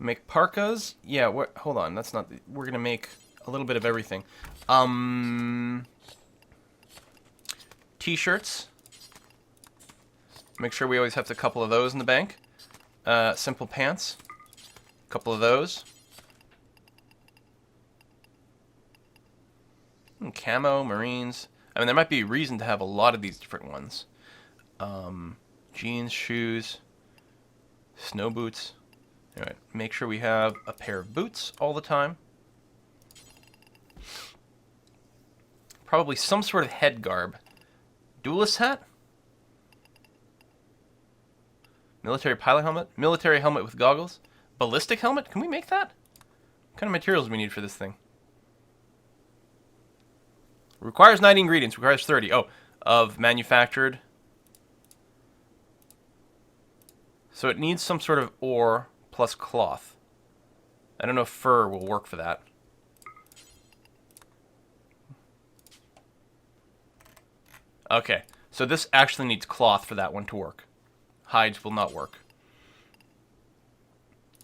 Make parkas. Yeah, what? Hold on. That's not... We're going to make a little bit of everything. T-shirts. Make sure we always have a couple of those in the bank. Simple pants. A couple of those. Camo, Marines. I mean, there might be a reason to have a lot of these different ones. Jeans, shoes, snow boots. Alright, make sure we have a pair of boots all the time. Probably some sort of head garb. Duelist hat? Military pilot helmet? Military helmet with goggles? Ballistic helmet? Can we make that? What kind of materials do we need for this thing? Requires 90 ingredients. Requires 30. Oh, of manufactured. So it needs some sort of ore plus cloth. I don't know if fur will work for that. Okay, so this actually needs cloth for that one to work. Hides will not work.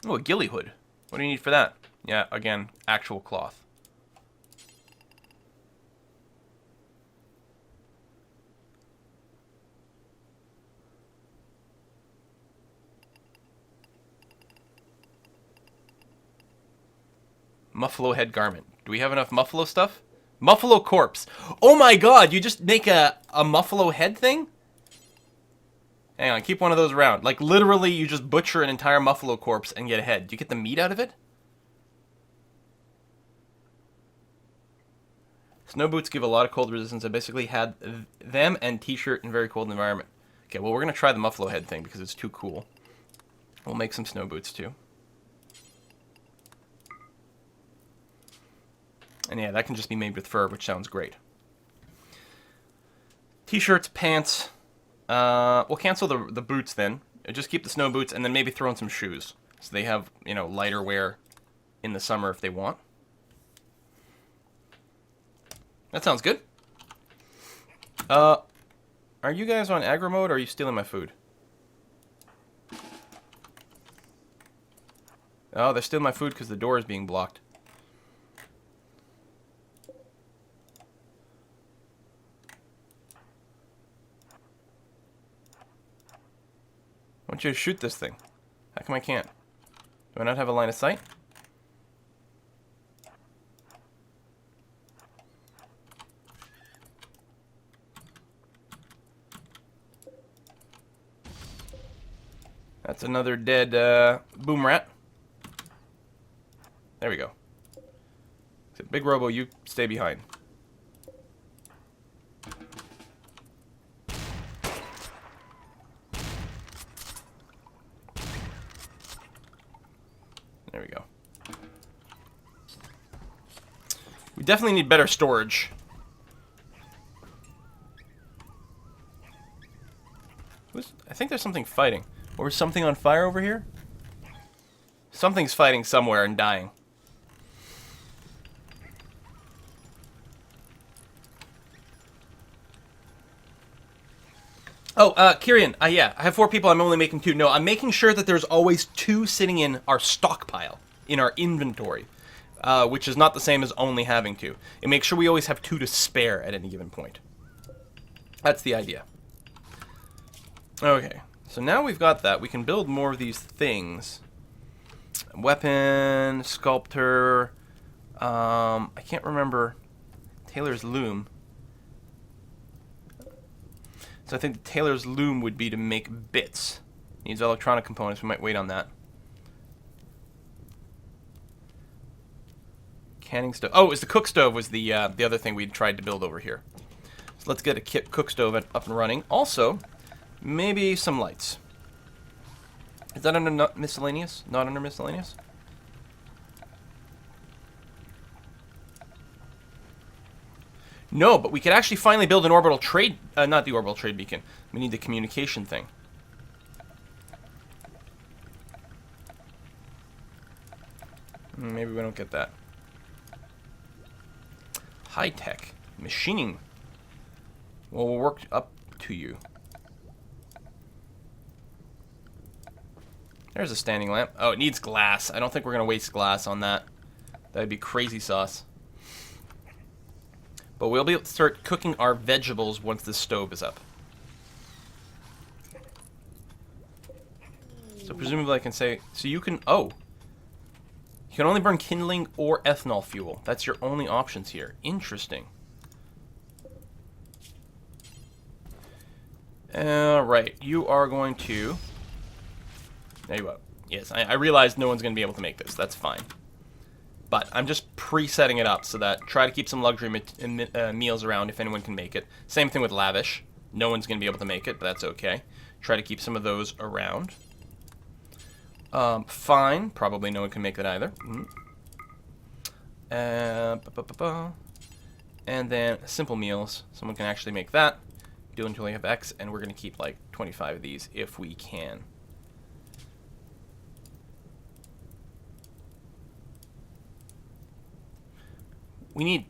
Oh, a ghillie hood. What do you need for that? Yeah, again, actual cloth. Muffalo head garment. Do we have enough Muffalo stuff? Muffalo corpse. Oh my god, you just make a Muffalo head thing? Hang on, keep one of those around. Like, literally, you just butcher an entire Muffalo corpse and get a head. Do you get the meat out of it? Snow boots give a lot of cold resistance. I basically had them and t-shirt in very cold environment. Okay, well, we're going to try the Muffalo head thing because it's too cool. We'll make some snow boots, too. And yeah, that can just be made with fur, which sounds great. T-shirts, pants. We'll cancel the boots then. Just keep the snow boots and then maybe throw in some shoes. So they have, you know, lighter wear in the summer if they want. That sounds good. Are you guys on aggro mode or are you stealing my food? Oh, they're stealing my food because the door is being blocked. I want you to shoot this thing. How come I can't? Do I not have a line of sight? That's another dead boom rat. There we go. So, Big Robo, you stay behind. There we go. We definitely need better storage. I think there's something fighting. Or something on fire over here? Something's fighting somewhere and dying. Oh, Kyrian, yeah, I have 4 people, I'm only making 2. No, I'm making sure that there's always 2 sitting in our stockpile, in our inventory, which is not the same as only having 2. It makes sure we always have 2 to spare at any given point. That's the idea. Okay, so now we've got that, we can build more of these things. Weapon, sculptor, I can't remember, tailor's loom. So I think the tailor's loom would be to make bits. Needs electronic components, we might wait on that. Canning stove. Oh, it was the cook stove was the other thing we'd tried to build over here. So let's get a cook stove up and running. Also, maybe some lights. Is that under miscellaneous? Not under miscellaneous? No, but we could actually finally build an orbital trade... not the orbital trade beacon. We need the communication thing. Maybe we don't get that. High-tech. Machining. Well, we'll work up to you. There's a standing lamp. Oh, it needs glass. I don't think we're going to waste glass on that. That'd be crazy sauce. But we'll be able to start cooking our vegetables once the stove is up. So presumably I can say... So you can... Oh. You can only burn kindling or ethanol fuel. That's your only options here. Interesting. Right. You are going to... There you go. Yes, I realize no one's going to be able to make this. That's fine. But I'm just pre-setting it up so that try to keep some luxury meals around if anyone can make it. Same thing with lavish. No one's going to be able to make it, but that's okay. Try to keep some of those around. Fine. Probably no one can make that either. And then simple meals. Someone can actually make that. Do until we have X, and we're going to keep like 25 of these if we can. We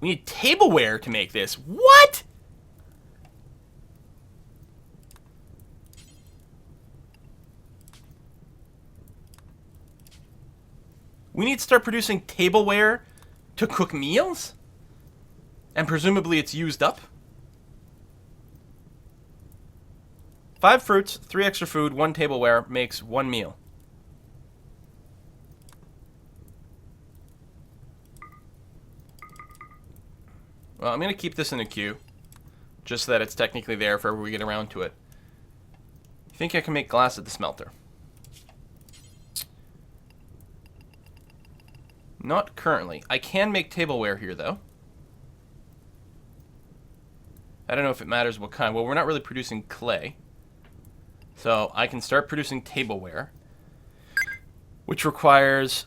need tableware to make this. What? We need to start producing tableware to cook meals? And presumably it's used up? 5 fruits, 3 extra food, 1 tableware makes 1 meal. Well, I'm going to keep this in a queue, just so that it's technically there if ever we get around to it. I think I can make glass at the smelter. Not currently. I can make tableware here, though. I don't know if it matters what kind. Well, we're not really producing clay. So I can start producing tableware, which requires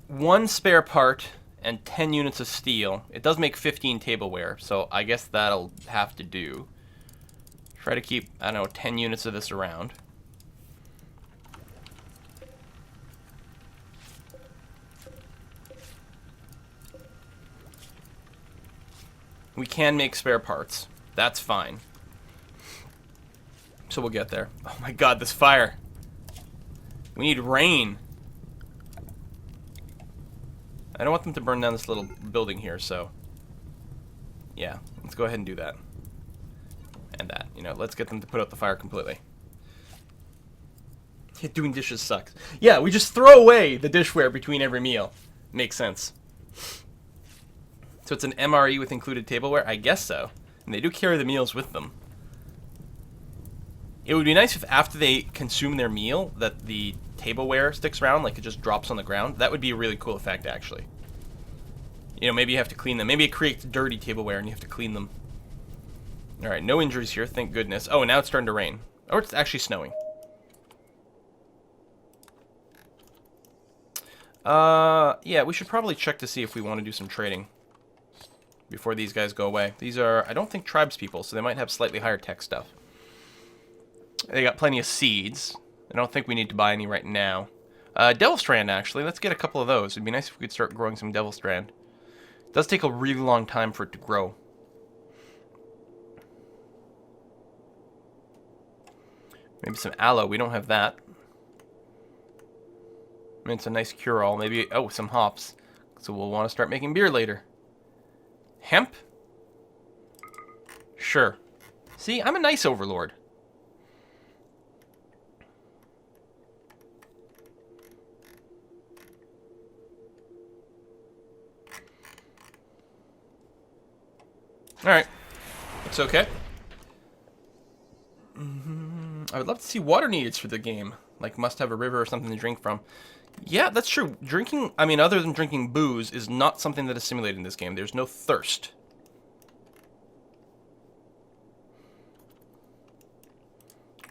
1 spare part and 10 units of steel. It does make 15 tableware, so I guess that'll have to do. Try to keep, I don't know, 10 units of this around. We can make spare parts. That's fine. So we'll get there. Oh my god, this fire. We need rain. I don't want them to burn down this little building here, so... Yeah, let's go ahead and do that. And that, you know, let's get them to put out the fire completely. Yeah, doing dishes sucks. Yeah, we just throw away the dishware between every meal. Makes sense. So it's an MRE with included tableware? I guess so. And they do carry the meals with them. It would be nice if after they consume their meal that the tableware sticks around, like it just drops on the ground. That would be a really cool effect, actually. You know, maybe you have to clean them. Maybe it creates dirty tableware and you have to clean them. Alright, no injuries here, thank goodness. Oh, and now it's starting to rain. Or it's actually snowing. Yeah, we should probably check to see if we want to do some trading before these guys go away. These are, I don't think, tribes people, so they might have slightly higher tech stuff. They got plenty of seeds. I don't think we need to buy any right now. Devil Strand, actually. Let's get a couple of those. It'd be nice if we could start growing some Devil Strand. It does take a really long time for it to grow. Maybe some aloe. We don't have that. I mean, it's a nice cure-all. Maybe, oh, some hops. So we'll want to start making beer later. Hemp? Sure. See, I'm a nice overlord. Alright. It's okay. I would love to see water needs for the game. Like, must have a river or something to drink from. Yeah, that's true. Drinking, I mean, other than drinking booze, is not something that is simulated in this game. There's no thirst.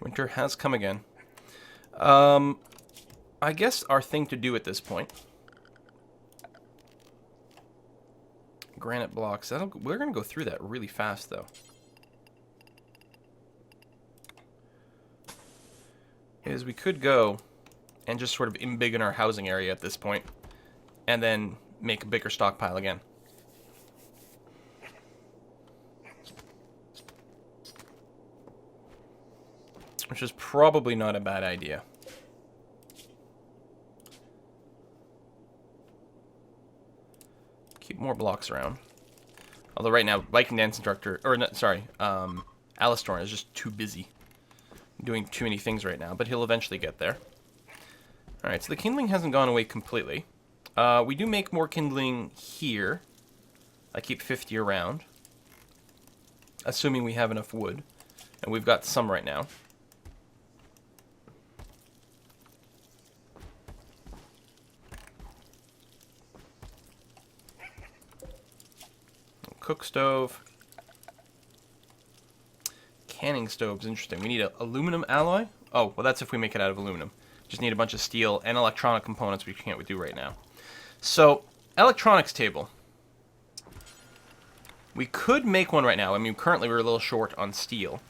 Winter has come again. I guess our thing to do at this point... Granite blocks. We're going to go through that really fast, though. Is we could go and just sort of embiggen our housing area at this point, and then make a bigger stockpile again. Which is probably not a bad idea. keep more blocks around. Although right now, Viking Dance Instructor, or no, sorry, Alistorn is just too busy doing too many things right now, but he'll eventually get there. Alright, so the kindling hasn't gone away completely. We do make more kindling here. I keep 50 around, assuming we have enough wood, and we've got some right now. Cook stove. Canning stove's interesting. We need an aluminum alloy. Oh, well, that's if we make it out of aluminum. Just need a bunch of steel and electronic components, which we can't do right now. So, electronics table. We could make one right now. I mean, currently we're a little short on steel.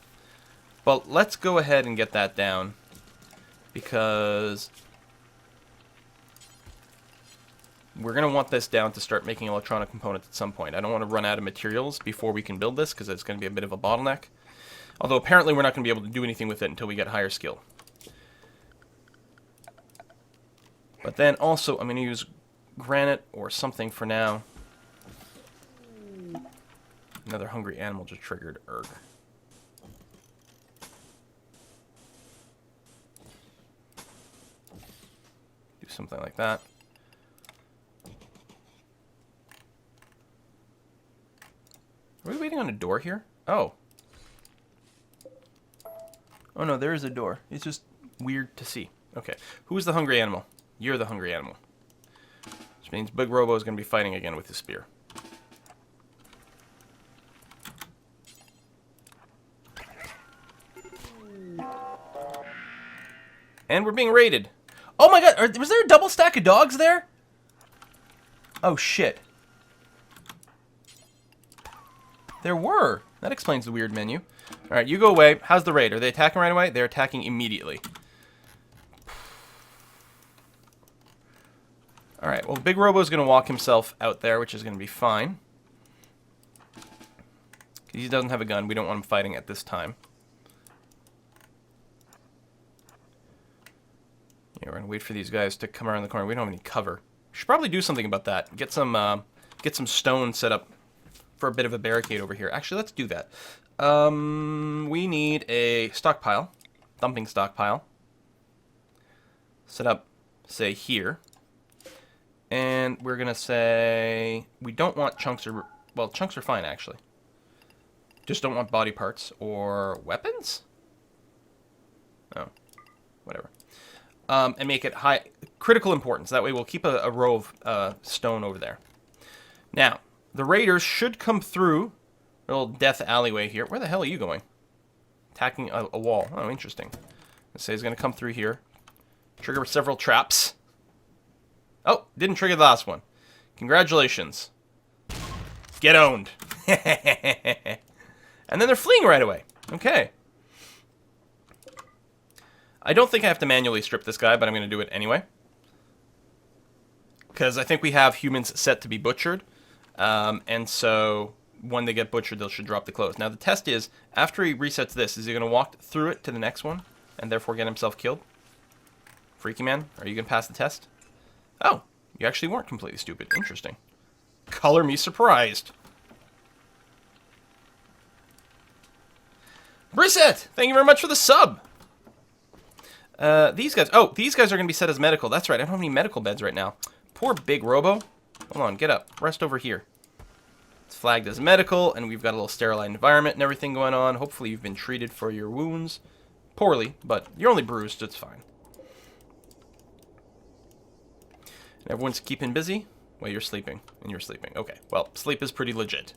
But let's go ahead and get that down, because we're going to want this down to start making electronic components at some point. I don't want to run out of materials before we can build this, because it's going to be a bit of a bottleneck. Although apparently we're not going to be able to do anything with it until we get higher skill. But then also, I'm going to use granite or something for now. Another hungry animal just triggered. Erg. Do something like that. Are we waiting on a door here? Oh. Oh no, there is a door. It's just weird to see. Okay. Who's the hungry animal? You're the hungry animal. Which means Big Robo is going to be fighting again with his spear. And we're being raided. Oh my god, was there a double stack of dogs there? Oh shit. There were. That explains the weird menu. Alright, you go away. How's the raid? Are they attacking right away? They're attacking immediately. Alright, well, Big Robo's going to walk himself out there, which is going to be fine. He doesn't have a gun. We don't want him fighting at this time. Yeah, we're going to wait for these guys to come around the corner. We don't have any cover. We should probably do something about that. Get some stone set up for a bit of a barricade over here. Actually, let's do that. We need a stockpile. Dumping stockpile. Set up, say, here. And we're going to say we don't want chunks or... Well, chunks are fine, actually. Just don't want body parts or weapons? Oh, whatever. And make it high... Critical importance. That way we'll keep a row of stone over there. Now, the raiders should come through a little death alleyway here. Where the hell are you going? Attacking a wall. Oh, interesting. Let's say he's going to come through here. Trigger several traps. Oh, didn't trigger the last one. Congratulations. Get owned. And then they're fleeing right away. Okay. I don't think I have to manually strip this guy, but I'm going to do it anyway. Because I think we have humans set to be butchered. And so when they get butchered, they should drop the clothes. Now the test is, after he resets this, is he going to walk through it to the next one and therefore get himself killed? Freaky man, are you going to pass the test? Oh, you actually weren't completely stupid. Interesting. Color me surprised. Brissette, thank you very much for the sub. These guys are going to be set as medical. That's right, I don't have any medical beds right now. Poor Big Robo. Hold on, get up. Rest over here. It's flagged as medical, and we've got a little sterile environment and everything going on. Hopefully you've been treated for your wounds. Poorly, but you're only bruised, it's fine. And everyone's keeping busy? Well, you're sleeping, and you're sleeping. Okay, well, sleep is pretty legit.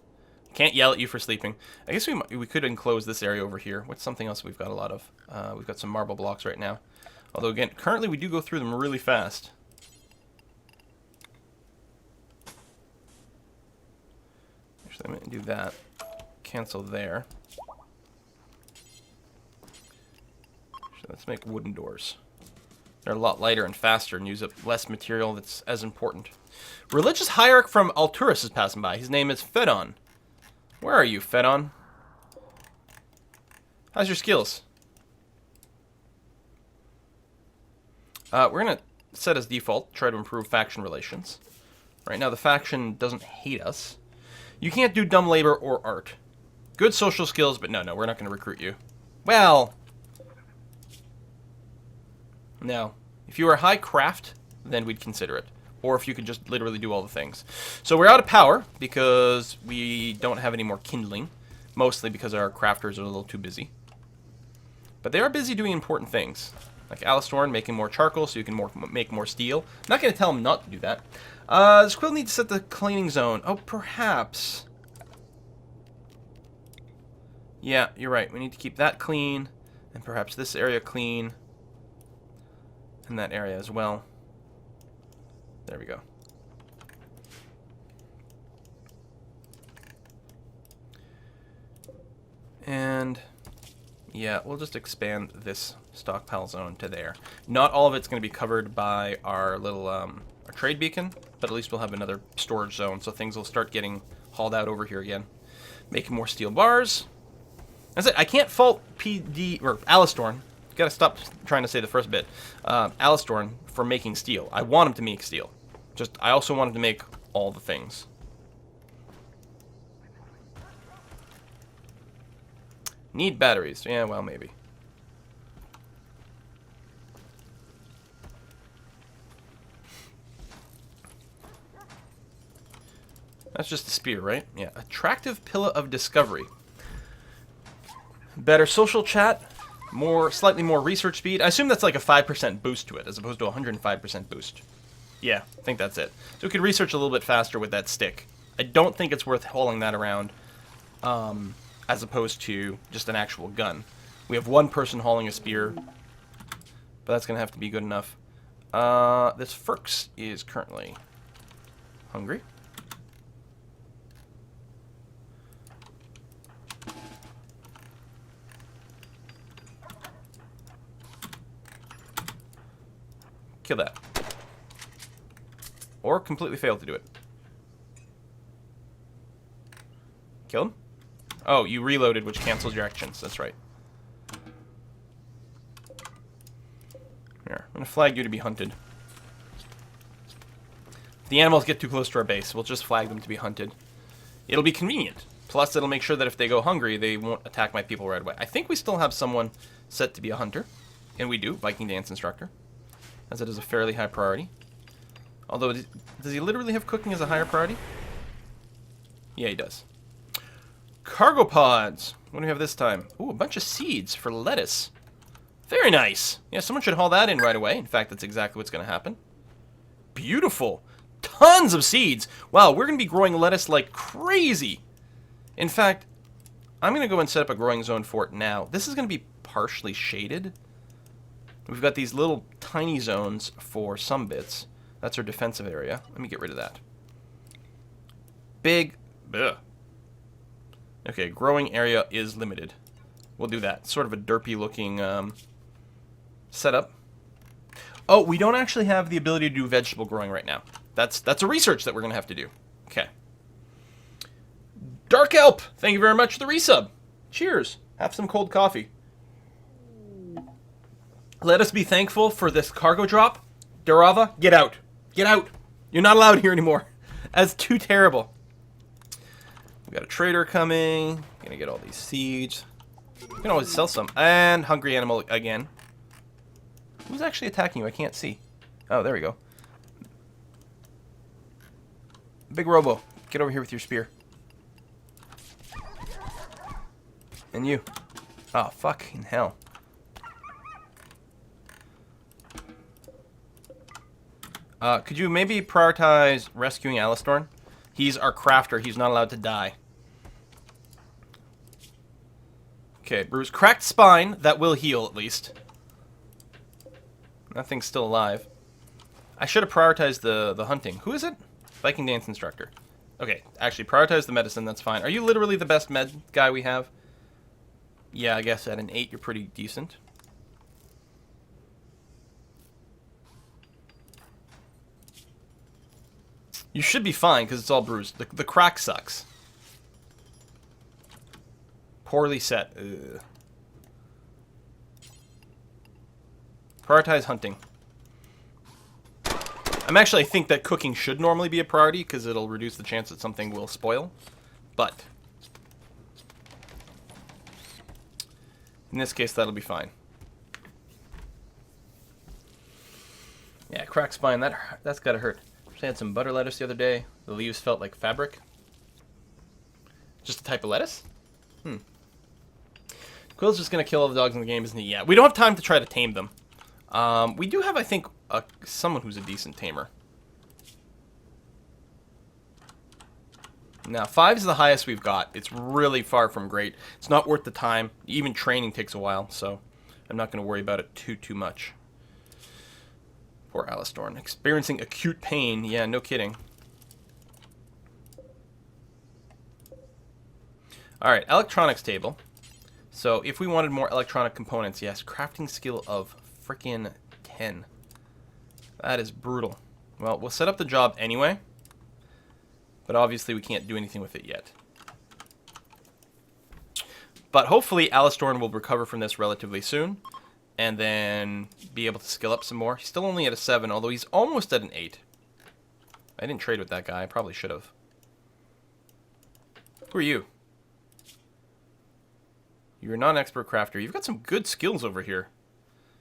Can't yell at you for sleeping. I guess we could enclose this area over here. What's something else we've got a lot of? We've got some marble blocks right now. Although, again, currently we do go through them really fast. Actually, I'm going to do that. Cancel there. Actually, let's make wooden doors. They're a lot lighter and faster and use up less material that's as important. Religious hierarch from Alturas is passing by. His name is Fedon. Where are you, Fedon? How's your skills? We're going to set as default, try to improve faction relations. Right now the faction doesn't hate us. You can't do dumb labor or art. Good social skills, but no, we're not going to recruit you. Well, no. If you are high craft, then we'd consider it. Or if you could just literally do all the things. So we're out of power because we don't have any more kindling. Mostly because our crafters are a little too busy. But they are busy doing important things. Like Alistorn making more charcoal so you can make more steel. I'm not going to tell him not to do that. Does Quill need to set the cleaning zone? Oh, perhaps. Yeah, you're right. We need to keep that clean. And perhaps this area clean. And that area as well. There we go. And yeah, we'll just expand this stockpile zone to there. Not all of it's going to be covered by our little our trade beacon, but at least we'll have another storage zone, so things will start getting hauled out over here again. Making more steel bars. That's it. I can't fault PD or Alistorn. Gotta stop trying to say the first bit. Alistorn for making steel. I want him to make steel. Just I also want him to make all the things. Need batteries. Yeah, well, maybe. That's just a spear, right? Yeah. Attractive Pillar of Discovery. Better social chat. Slightly more research speed. I assume that's like a 5% boost to it, as opposed to a 105% boost. Yeah, I think that's it. So we could research a little bit faster with that stick. I don't think it's worth hauling that around. As opposed to just an actual gun. We have one person hauling a spear, but that's going to have to be good enough. This Ferks is currently hungry. Kill that. Or completely fail to do it. Kill him? Oh, you reloaded, which cancels your actions. That's right. Here, I'm going to flag you to be hunted. If the animals get too close to our base, we'll just flag them to be hunted. It'll be convenient. Plus, it'll make sure that if they go hungry, they won't attack my people right away. I think we still have someone set to be a hunter. And we do, Viking Dance Instructor. As it is a fairly high priority. Although, does he literally have cooking as a higher priority? Yeah, he does. Cargo pods. What do we have this time? Ooh, a bunch of seeds for lettuce. Very nice. Yeah, someone should haul that in right away. In fact, that's exactly what's going to happen. Beautiful. Tons of seeds. Wow, we're going to be growing lettuce like crazy. In fact, I'm going to go and set up a growing zone for it now. This is going to be partially shaded. We've got these little tiny zones for some bits. That's our defensive area. Let me get rid of that. Big. Ugh. Okay, growing area is limited. We'll do that. Sort of a derpy looking setup. Oh, we don't actually have the ability to do vegetable growing right now. That's a research that we're going to have to do. Okay. Dark Elp, thank you very much for the resub. Cheers. Have some cold coffee. Let us be thankful for this cargo drop. Darava, get out. Get out. You're not allowed here anymore. That's too terrible. We got a trader coming. Gonna get all these seeds. You can always sell some. And hungry animal again. Who's actually attacking you? I can't see. Oh, there we go. Big Robo, get over here with your spear. And you. Oh, fucking hell. Could you maybe prioritize rescuing Alistorn? He's our crafter. He's not allowed to die. Okay, bruise. Cracked spine. That will heal, at least. That thing's still alive. I should have prioritized the hunting. Who is it? Viking Dance Instructor. Okay, actually, prioritize the medicine. That's fine. Are you literally the best med guy we have? Yeah, I guess at an 8, you're pretty decent. You should be fine, because it's all bruised. The crack sucks. Poorly set. Ugh. Prioritize hunting. I think that cooking should normally be a priority because it'll reduce the chance that something will spoil. But in this case, that'll be fine. Yeah, cracked spine. That's gotta hurt. I had some butter lettuce the other day. The leaves felt like fabric. Just a type of lettuce? Quill's just gonna kill all the dogs in the game, isn't he? Yeah. We don't have time to try to tame them. We do have, I think, someone who's a decent tamer. Now, 5 is the highest we've got. It's really far from great. It's not worth the time. Even training takes a while, so I'm not going to worry about it too much. Poor Alistorn. Experiencing acute pain. Yeah, no kidding. Alright, electronics table. So, if we wanted more electronic components, yes, crafting skill of frickin' 10. That is brutal. Well, we'll set up the job anyway. But obviously we can't do anything with it yet. But hopefully Alistorn will recover from this relatively soon. And then be able to skill up some more. He's still only at a 7, although he's almost at an 8. I didn't trade with that guy. I probably should have. Who are you? You're a non-expert crafter. You've got some good skills over here.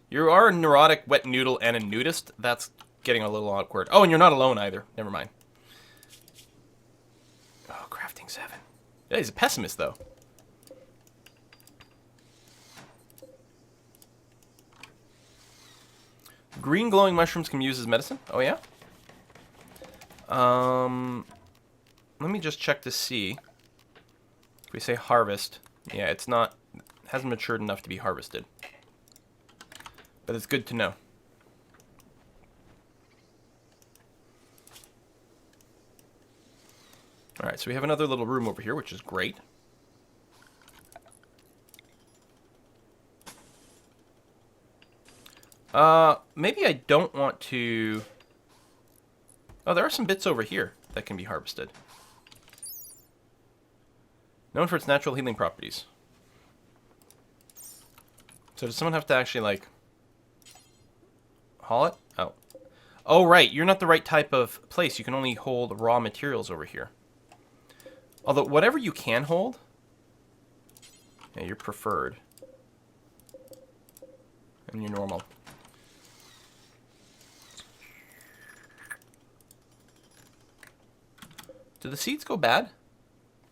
You are a neurotic wet noodle and a nudist. That's getting a little awkward. Oh, and you're not alone either. Never mind. Oh, crafting 7. Yeah, he's a pessimist, though. Green glowing mushrooms can be used as medicine? Oh, yeah? Let me just check to see. If we say harvest. Yeah, it's not... hasn't matured enough to be harvested. But it's good to know. Alright, so we have another little room over here, which is great. Maybe I don't want to... Oh, there are some bits over here that can be harvested. Known for its natural healing properties. So does someone have to actually, like... haul it? Oh. Oh, right. You're not the right type of place. You can only hold raw materials over here. Although, whatever you can hold... Yeah, you're preferred. And you're normal. Do the seeds go bad?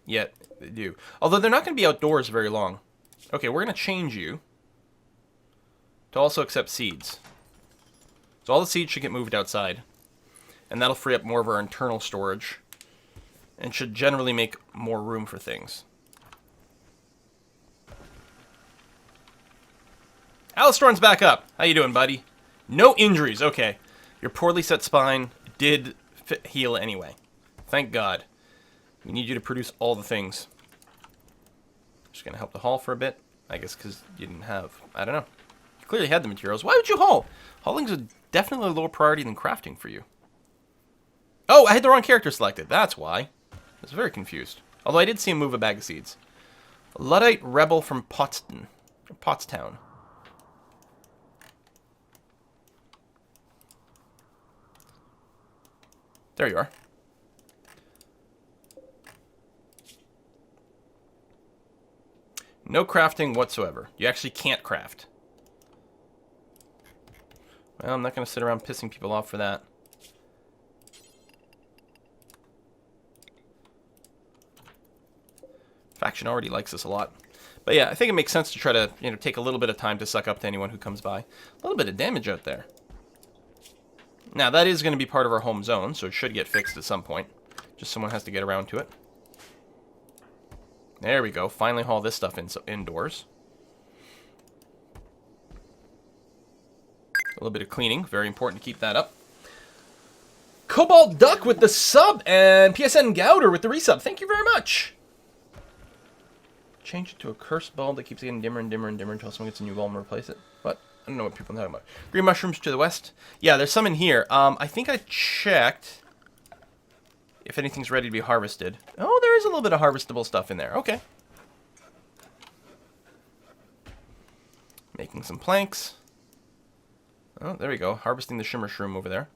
Yeah, they do. Although, they're not going to be outdoors very long. Okay, we're going to change you to also accept seeds. So all the seeds should get moved outside. And that'll free up more of our internal storage. And should generally make more room for things. Alistorn's back up. How you doing, buddy? No injuries. Okay. Your poorly set spine did heal anyway. Thank God. We need you to produce all the things. Just going to help the haul for a bit. I guess because you didn't have... I don't know. You clearly had the materials. Why would you haul? Hauling's a definitely a lower priority than crafting for you. Oh, I had the wrong character selected. That's why. I was very confused. Although I did see him move a bag of seeds. Luddite rebel from Pottstown. There you are. No crafting whatsoever. You actually can't craft. Well, I'm not going to sit around pissing people off for that. Faction already likes us a lot. But yeah, I think it makes sense to try to, take a little bit of time to suck up to anyone who comes by. A little bit of damage out there. Now, that is going to be part of our home zone, so it should get fixed at some point. Just someone has to get around to it. There we go. Finally haul this stuff indoors. A little bit of cleaning. Very important to keep that up. Cobalt Duck with the sub, and PSN Gouder with the resub. Thank you very much. Change it to a cursed bulb that keeps getting dimmer and dimmer and dimmer until someone gets a new bulb and replace it. What? I don't know what people are talking about. Green mushrooms to the west. Yeah, there's some in here. I think I checked if anything's ready to be harvested. Oh, there is a little bit of harvestable stuff in there. Okay. Making some planks. Oh, there we go. Harvesting the shimmer shroom over there.